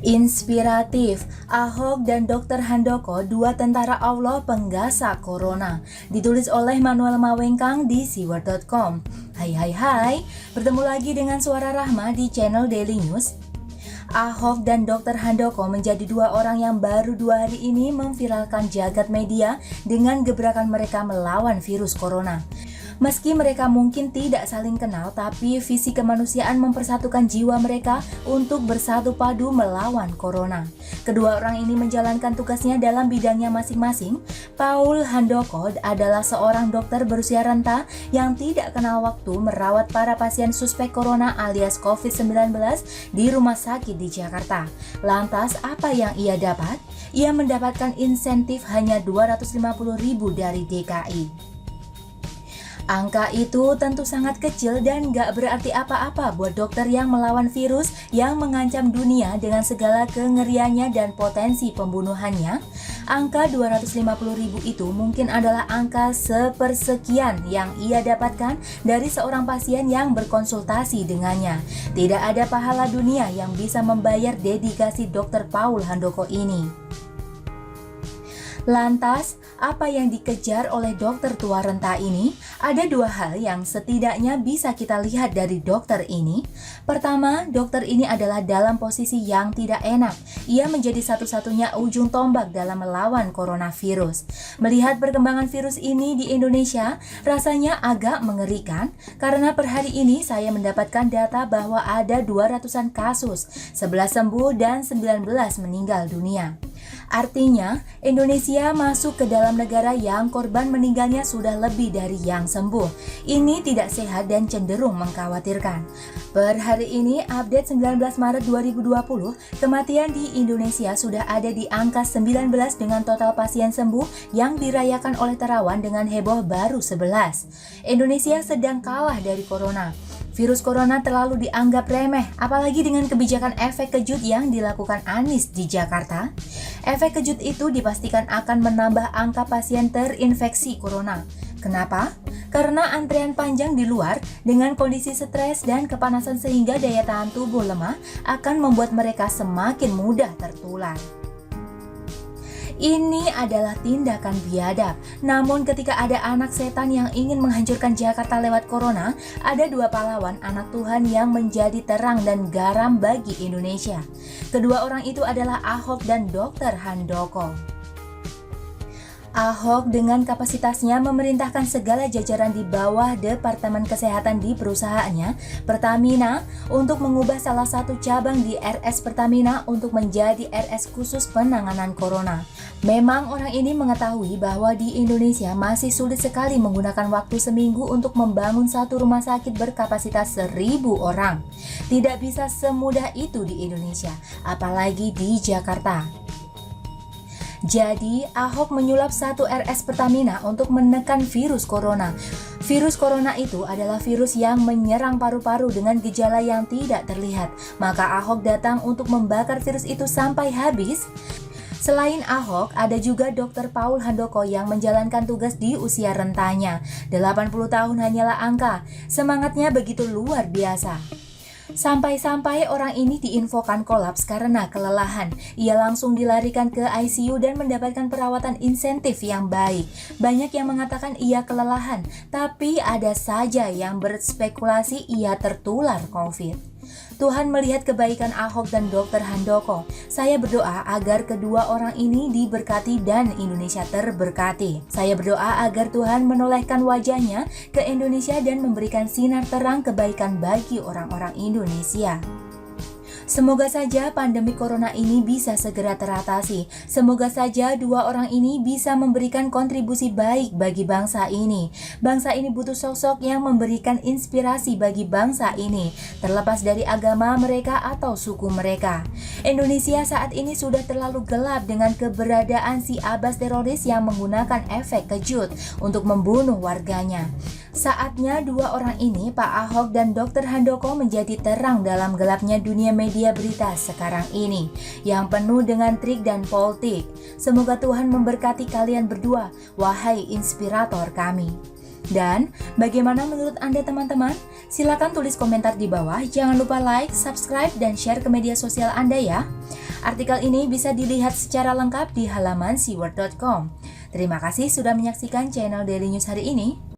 Inspiratif, Ahok dan Dr. Handoko, dua tentara Allah penggasak corona. Ditulis oleh Manuel Mawengkang di siwar.com. Hai, bertemu lagi dengan Suara Rahma di channel Daily News. Ahok dan Dr. Handoko menjadi dua orang yang baru 2 hari ini memviralkan jagat media dengan gebrakan mereka melawan virus corona. Meski mereka mungkin tidak saling kenal, tapi visi kemanusiaan mempersatukan jiwa mereka untuk bersatu padu melawan corona. Kedua orang ini menjalankan tugasnya dalam bidangnya masing-masing. Paul Handoko adalah seorang dokter berusia renta yang tidak kenal waktu merawat para pasien suspek corona alias COVID-19 di rumah sakit di Jakarta. Lantas, apa yang ia dapat? Ia mendapatkan insentif hanya 250.000 dari DKI. Angka itu tentu sangat kecil dan gak berarti apa-apa buat dokter yang melawan virus yang mengancam dunia dengan segala kengeriannya dan potensi pembunuhannya. Angka 250.000 itu mungkin adalah angka sepersekian yang ia dapatkan dari seorang pasien yang berkonsultasi dengannya. Tidak ada pahala dunia yang bisa membayar dedikasi Dr. Paul Handoko ini. Lantas, apa yang dikejar oleh dokter tua renta ini? Ada 2 hal yang setidaknya bisa kita lihat dari dokter ini. Pertama, dokter ini adalah dalam posisi yang tidak enak. Ia menjadi satu-satunya ujung tombak dalam melawan coronavirus. Melihat perkembangan virus ini di Indonesia, rasanya agak mengerikan karena per hari ini saya mendapatkan data bahwa ada 200-an kasus, 11 sembuh dan 19 meninggal dunia. Artinya, Indonesia masuk ke dalam negara yang korban meninggalnya sudah lebih dari yang sembuh. Ini tidak sehat dan cenderung mengkhawatirkan. Per hari ini, update 19 Maret 2020, kematian di Indonesia sudah ada di angka 19 dengan total pasien sembuh yang dirayakan oleh Terawan dengan heboh baru 11. Indonesia sedang kalah dari corona. Virus corona terlalu dianggap remeh, apalagi dengan kebijakan efek kejut yang dilakukan Anies di Jakarta. Efek kejut itu dipastikan akan menambah angka pasien terinfeksi corona. Kenapa? Karena antrean panjang di luar dengan kondisi stres dan kepanasan sehingga daya tahan tubuh lemah akan membuat mereka semakin mudah tertular. Ini adalah tindakan biadab. Namun ketika ada anak setan yang ingin menghancurkan Jakarta lewat corona, ada 2 pahlawan anak Tuhan yang menjadi terang dan garam bagi Indonesia. Kedua orang itu adalah Ahok dan Dr. Handoko. Ahok dengan kapasitasnya memerintahkan segala jajaran di bawah Departemen Kesehatan di perusahaannya, Pertamina, untuk mengubah salah satu cabang di RS Pertamina untuk menjadi RS khusus penanganan corona. Memang orang ini mengetahui bahwa di Indonesia masih sulit sekali menggunakan waktu seminggu untuk membangun satu rumah sakit berkapasitas 1.000 orang. Tidak bisa semudah itu di Indonesia, apalagi di Jakarta. Jadi, Ahok menyulap satu RS Pertamina untuk menekan virus corona. Virus corona itu adalah virus yang menyerang paru-paru dengan gejala yang tidak terlihat. Maka Ahok datang untuk membakar virus itu sampai habis. Selain Ahok, ada juga Dr. Paul Handoko yang menjalankan tugas di usia rentanya. 80 tahun hanyalah angka. Semangatnya begitu luar biasa. Sampai-sampai orang ini diinfokan kolaps karena kelelahan. Ia langsung dilarikan ke ICU dan mendapatkan perawatan insentif yang baik. Banyak yang mengatakan ia kelelahan, tapi ada saja yang berspekulasi ia tertular COVID. Tuhan melihat kebaikan Ahok dan Dr. Handoko. Saya berdoa agar kedua orang ini diberkati dan Indonesia terberkati. Saya berdoa agar Tuhan menolehkan wajahnya ke Indonesia dan memberikan sinar terang kebaikan bagi orang-orang Indonesia. Semoga saja pandemi corona ini bisa segera teratasi. Semoga saja 2 orang ini bisa memberikan kontribusi baik bagi bangsa ini. Bangsa ini butuh sosok yang memberikan inspirasi bagi bangsa ini, terlepas dari agama mereka atau suku mereka. Indonesia saat ini sudah terlalu gelap dengan keberadaan si Abbas teroris yang menggunakan efek kejut untuk membunuh warganya. Saatnya 2 orang ini, Pak Ahok dan Dr. Handoko, menjadi terang dalam gelapnya dunia media berita sekarang ini yang penuh dengan trik dan politik. Semoga Tuhan memberkati kalian berdua, wahai inspirator kami. Dan bagaimana menurut Anda teman-teman? Silakan tulis komentar di bawah, jangan lupa like, subscribe, dan share ke media sosial Anda ya. Artikel ini bisa dilihat secara lengkap di halaman seaword.com. Terima kasih sudah menyaksikan channel Daily News hari ini.